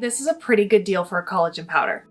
This is a pretty good deal for a collagen powder.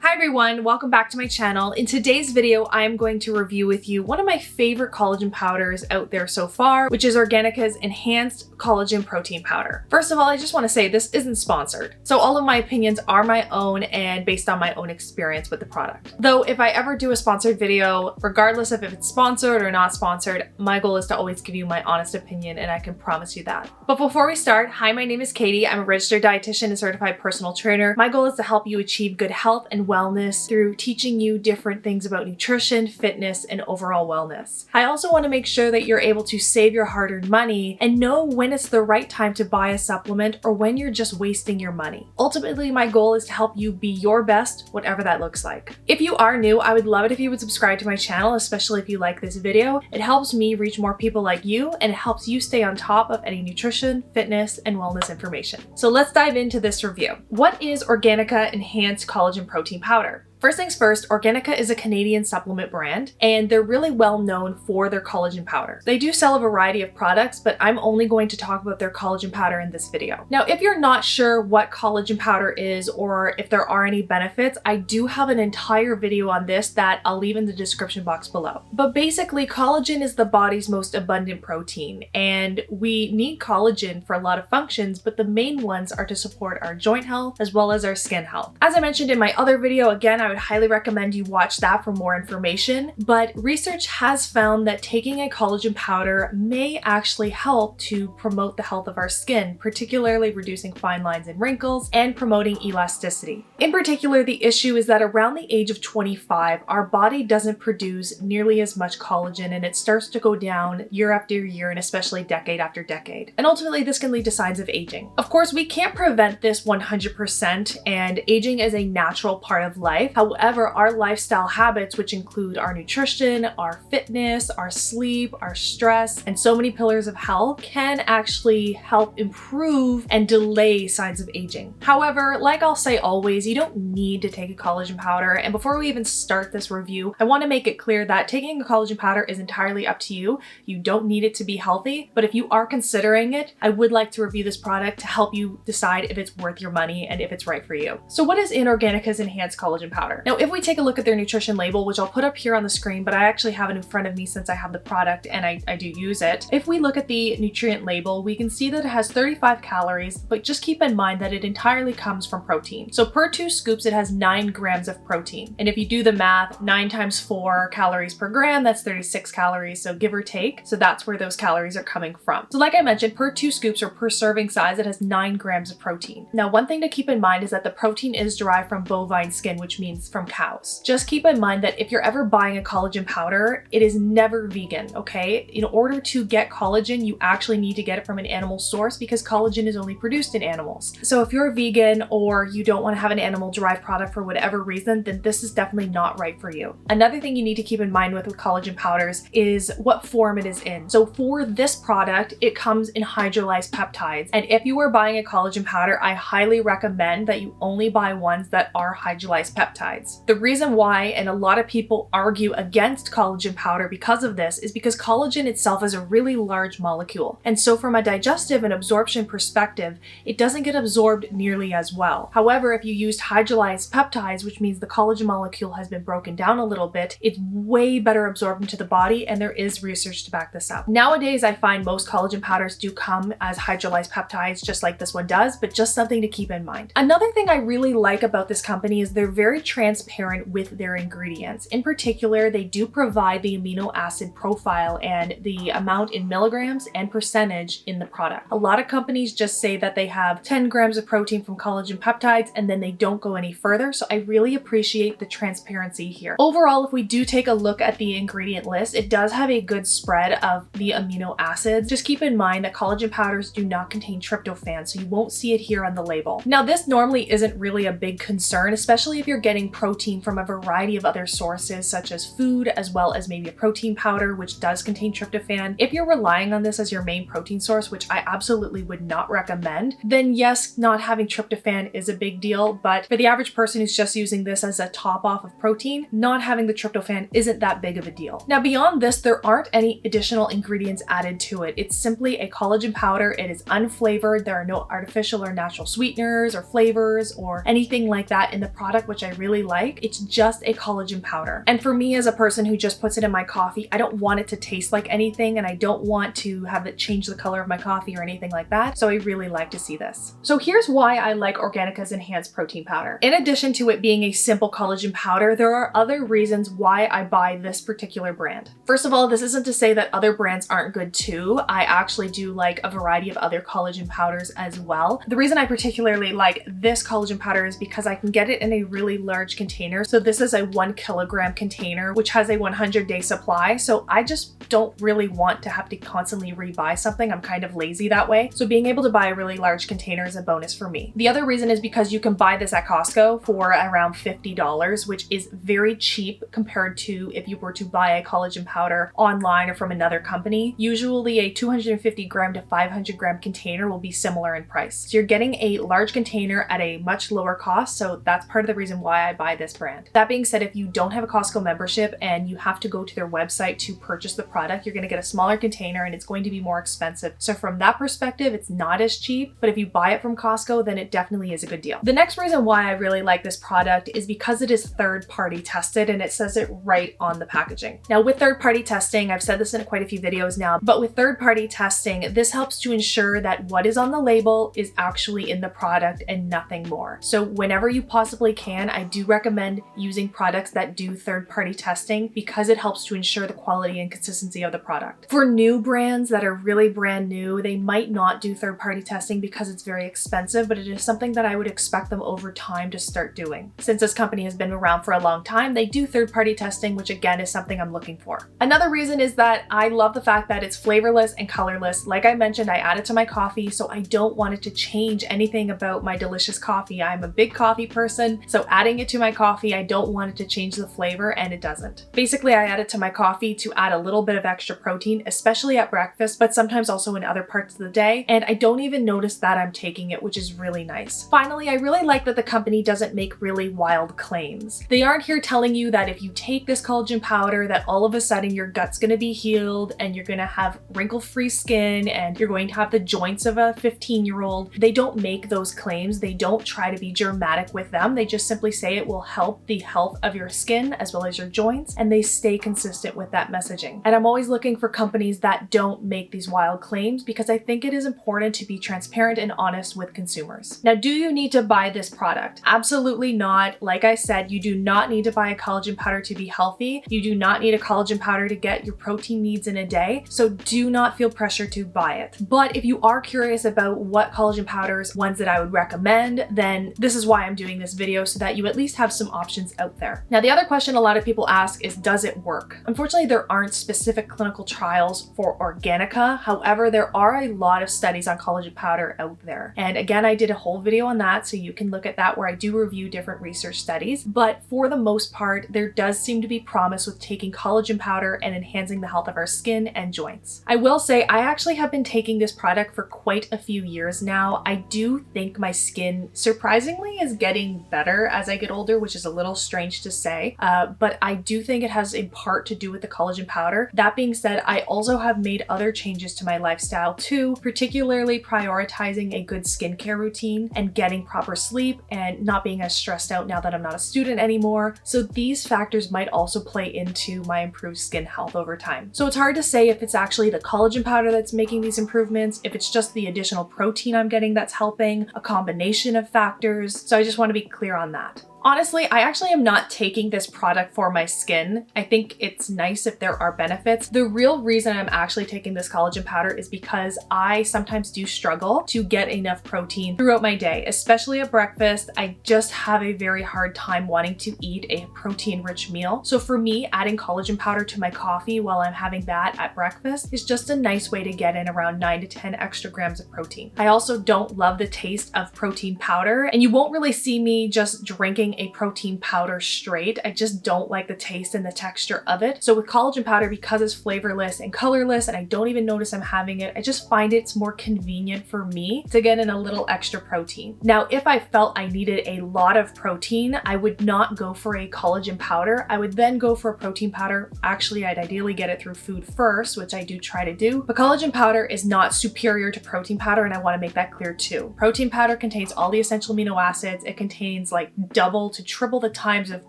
Hi everyone, welcome back to my channel. In today's video, I'm going to review with you one of my favorite collagen powders out there so far, which is Organika's Enhanced Collagen Protein Powder. First of all, I just want to say this isn't sponsored. So all of my opinions are my own and based on my own experience with the product. Though if I ever do a sponsored video, regardless of if it's sponsored or not sponsored, my goal is to always give you my honest opinion, and I can promise you that. But before we start, hi, my name is Katie. I'm a registered dietitian and certified personal trainer. My goal is to help you achieve good health and wellness through teaching you different things about nutrition, fitness, and overall wellness. I also want to make sure that you're able to save your hard-earned money and know when it's the right time to buy a supplement or when you're just wasting your money. Ultimately, my goal is to help you be your best, whatever that looks like. If you are new, I would love it if you would subscribe to my channel, especially if you like this video. It helps me reach more people like you, and it helps you stay on top of any nutrition, fitness, and wellness information. So let's dive into this review. What is Organika Enhanced Collagen Protein Powder? First things first, Organika is a Canadian supplement brand, and they're really well known for their collagen powder. They do sell a variety of products, but I'm only going to talk about their collagen powder in this video. Now, if you're not sure what collagen powder is or if there are any benefits, I do have an entire video on this that I'll leave in the description box below. But basically, collagen is the body's most abundant protein, and we need collagen for a lot of functions, but the main ones are to support our joint health as well as our skin health. As I mentioned in my other video, again, I would highly recommend you watch that for more information, but research has found that taking a collagen powder may actually help to promote the health of our skin, particularly reducing fine lines and wrinkles and promoting elasticity. In particular, the issue is that around the age of 25, our body doesn't produce nearly as much collagen, and it starts to go down year after year and especially decade after decade. And ultimately, this can lead to signs of aging. Of course, we can't prevent this 100%, and aging is a natural part of life. However, our lifestyle habits, which include our nutrition, our fitness, our sleep, our stress, and so many pillars of health, can actually help improve and delay signs of aging. However, like I'll say always, you don't need to take a collagen powder. And before we even start this review, I want to make it clear that taking a collagen powder is entirely up to you. You don't need it to be healthy, but if you are considering it, I would like to review this product to help you decide if it's worth your money and if it's right for you. So what is in Organika's Enhanced Collagen Powder? Now, if we take a look at their nutrition label, which I'll put up here on the screen, but I actually have it in front of me since I have the product and I do use it. If we look at the nutrient label, we can see that it has 35 calories, but just keep in mind that it entirely comes from protein. So per 2 scoops, it has 9 grams of protein. And if you do the math, 9 times 4 calories per gram, that's 36 calories, so give or take. So that's where those calories are coming from. So like I mentioned, per 2 scoops or per serving size, it has 9 grams of protein. Now, one thing to keep in mind is that the protein is derived from bovine skin, which means from cows. Just keep in mind that if you're ever buying a collagen powder, it is never vegan, okay? In order to get collagen, you actually need to get it from an animal source because collagen is only produced in animals. So if you're a vegan or you don't want to have an animal-derived product for whatever reason, then this is definitely not right for you. Another thing you need to keep in mind with collagen powders is what form it is in. So for this product, it comes in hydrolyzed peptides. And if you are buying a collagen powder, I highly recommend that you only buy ones that are hydrolyzed peptides. The reason why, and a lot of people argue against collagen powder because of this, is because collagen itself is a really large molecule. And so from a digestive and absorption perspective, it doesn't get absorbed nearly as well. However, if you used hydrolyzed peptides, which means the collagen molecule has been broken down a little bit, it's way better absorbed into the body, and there is research to back this up. Nowadays, I find most collagen powders do come as hydrolyzed peptides, just like this one does, but just something to keep in mind. Another thing I really like about this company is they're very transparent with their ingredients. In particular, they do provide the amino acid profile and the amount in milligrams and percentage in the product. A lot of companies just say that they have 10 grams of protein from collagen peptides and then they don't go any further, so I really appreciate the transparency here. Overall, if we do take a look at the ingredient list, it does have a good spread of the amino acids. Just keep in mind that collagen powders do not contain tryptophan, so you won't see it here on the label. Now, this normally isn't really a big concern, especially if you're getting getting protein from a variety of other sources such as food, as well as maybe a protein powder, which does contain tryptophan. If you're relying on this as your main protein source, which I absolutely would not recommend, then yes, not having tryptophan is a big deal. But for the average person who's just using this as a top off of protein, not having the tryptophan isn't that big of a deal. Now, beyond this, there aren't any additional ingredients added to it. It's simply a collagen powder. It is unflavored. There are no artificial or natural sweeteners or flavors or anything like that in the product, which I really like. It's just a collagen powder. And for me as a person who just puts it in my coffee, I don't want it to taste like anything, and I don't want to have it change the color of my coffee or anything like that. So I really like to see this. So here's why I like Organika's Enhanced Protein Powder. In addition to it being a simple collagen powder, there are other reasons why I buy this particular brand. First of all, this isn't to say that other brands aren't good too. I actually do like a variety of other collagen powders as well. The reason I particularly like this collagen powder is because I can get it in a really large container. So this is a 1 kilogram container, which has a 100-day supply. So I just don't really want to have to constantly rebuy something. I'm kind of lazy that way. So being able to buy a really large container is a bonus for me. The other reason is because you can buy this at Costco for around $50, which is very cheap compared to if you were to buy a collagen powder online or from another company. Usually a 250 gram to 500 gram container will be similar in price. So you're getting a large container at a much lower cost. So that's part of the reason why I buy this brand. That being said, if you don't have a Costco membership and you have to go to their website to purchase the product, you're going to get a smaller container and it's going to be more expensive. So from that perspective, it's not as cheap, but if you buy it from Costco, then it definitely is a good deal. The next reason why I really like this product is because it is third-party tested, and it says it right on the packaging. Now, with third-party testing, I've said this in quite a few videos now, but with third-party testing, this helps to ensure that what is on the label is actually in the product and nothing more. So whenever you possibly can, I do recommend using products that do third-party testing because it helps to ensure the quality and consistency of the product. For new brands that are really brand new, they might not do third-party testing because it's very expensive, but it is something that I would expect them over time to start doing. Since this company has been around for a long time, they do third-party testing, which again is something I'm looking for. Another reason is that I love the fact that it's flavorless and colorless. Like I mentioned, I add it to my coffee, so I don't want it to change anything about my delicious coffee. I'm a big coffee person, so adding it to my coffee, I don't want it to change the flavor, and it doesn't. Basically, I add it to my coffee to add a little bit of extra protein, especially at breakfast, but sometimes also in other parts of the day, and I don't even notice that I'm taking it, which is really nice. Finally, I really like that the company doesn't make really wild claims. They aren't here telling you that if you take this collagen powder that all of a sudden your gut's gonna be healed and you're gonna have wrinkle-free skin and you're going to have the joints of a 15-year-old. They don't make those claims. They don't try to be dramatic with them. They just simply say it will help the health of your skin as well as your joints, and they stay consistent with that messaging. And I'm always looking for companies that don't make these wild claims because I think it is important to be transparent and honest with consumers. Now, do you need to buy this product? Absolutely not. Like I said, you do not need to buy a collagen powder to be healthy. You do not need a collagen powder to get your protein needs in a day. So do not feel pressure to buy it. But if you are curious about what collagen powders, ones that I would recommend, then this is why I'm doing this video, so that you at least have some options out there. Now, the other question a lot of people ask is, does it work? Unfortunately, there aren't specific clinical trials for Organika. However, there are a lot of studies on collagen powder out there. And again, I did a whole video on that, so you can look at that where I do review different research studies. But for the most part, there does seem to be promise with taking collagen powder and enhancing the health of our skin and joints. I will say I actually have been taking this product for quite a few years now. I do think my skin surprisingly is getting better as I get older, which is a little strange to say, but I do think it has in part to do with the collagen powder. That being said, I also have made other changes to my lifestyle too, particularly prioritizing a good skincare routine and getting proper sleep and not being as stressed out now that I'm not a student anymore. So these factors might also play into my improved skin health over time. So it's hard to say if it's actually the collagen powder that's making these improvements, if it's just the additional protein I'm getting that's helping, a combination of factors. So I just want to be clear on that. Honestly, I actually am not taking this product for my skin. I think it's nice if there are benefits. The real reason I'm actually taking this collagen powder is because I sometimes do struggle to get enough protein throughout my day, especially at breakfast. I just have a very hard time wanting to eat a protein-rich meal. So for me, adding collagen powder to my coffee while I'm having that at breakfast is just a nice way to get in around 9 to 10 extra grams of protein. I also don't love the taste of protein powder, and you won't really see me just drinking using a protein powder straight. I just don't like the taste and the texture of it. So with collagen powder, because it's flavorless and colorless and I don't even notice I'm having it, I just find it's more convenient for me to get in a little extra protein. Now, if I felt I needed a lot of protein, I would not go for a collagen powder. I would then go for a protein powder. Actually, I'd ideally get it through food first, which I do try to do. But collagen powder is not superior to protein powder, and I want to make that clear too. Protein powder contains all the essential amino acids. It contains like double to triple the times of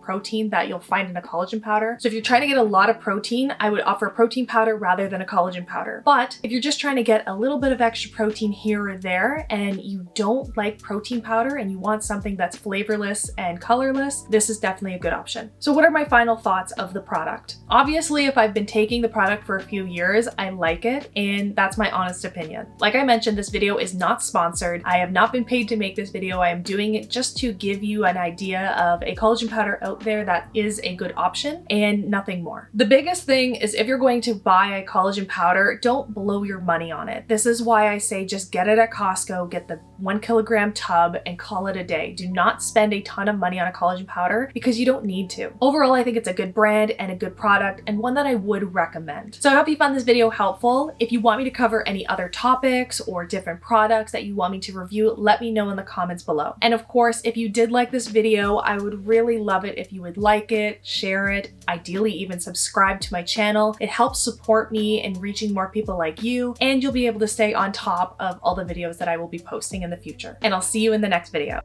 protein that you'll find in a collagen powder. So if you're trying to get a lot of protein, I would offer a protein powder rather than a collagen powder. But if you're just trying to get a little bit of extra protein here or there and you don't like protein powder and you want something that's flavorless and colorless, this is definitely a good option. So what are my final thoughts of the product? Obviously, if I've been taking the product for a few years, I like it, and that's my honest opinion. Like I mentioned, this video is not sponsored. I have not been paid to make this video. I am doing it just to give you an idea of a collagen powder out there that is a good option and nothing more. The biggest thing is if you're going to buy a collagen powder, don't blow your money on it. This is why I say just get it at Costco, get the 1 kilogram tub and call it a day. Do not spend a ton of money on a collagen powder because you don't need to. Overall, I think it's a good brand and a good product and one that I would recommend. So I hope you found this video helpful. If you want me to cover any other topics or different products that you want me to review, let me know in the comments below. And of course, if you did like this video, I would really love it if you would like it, share it, ideally even subscribe to my channel. It helps support me in reaching more people like you, and you'll be able to stay on top of all the videos that I will be posting in the future. And I'll see you in the next video.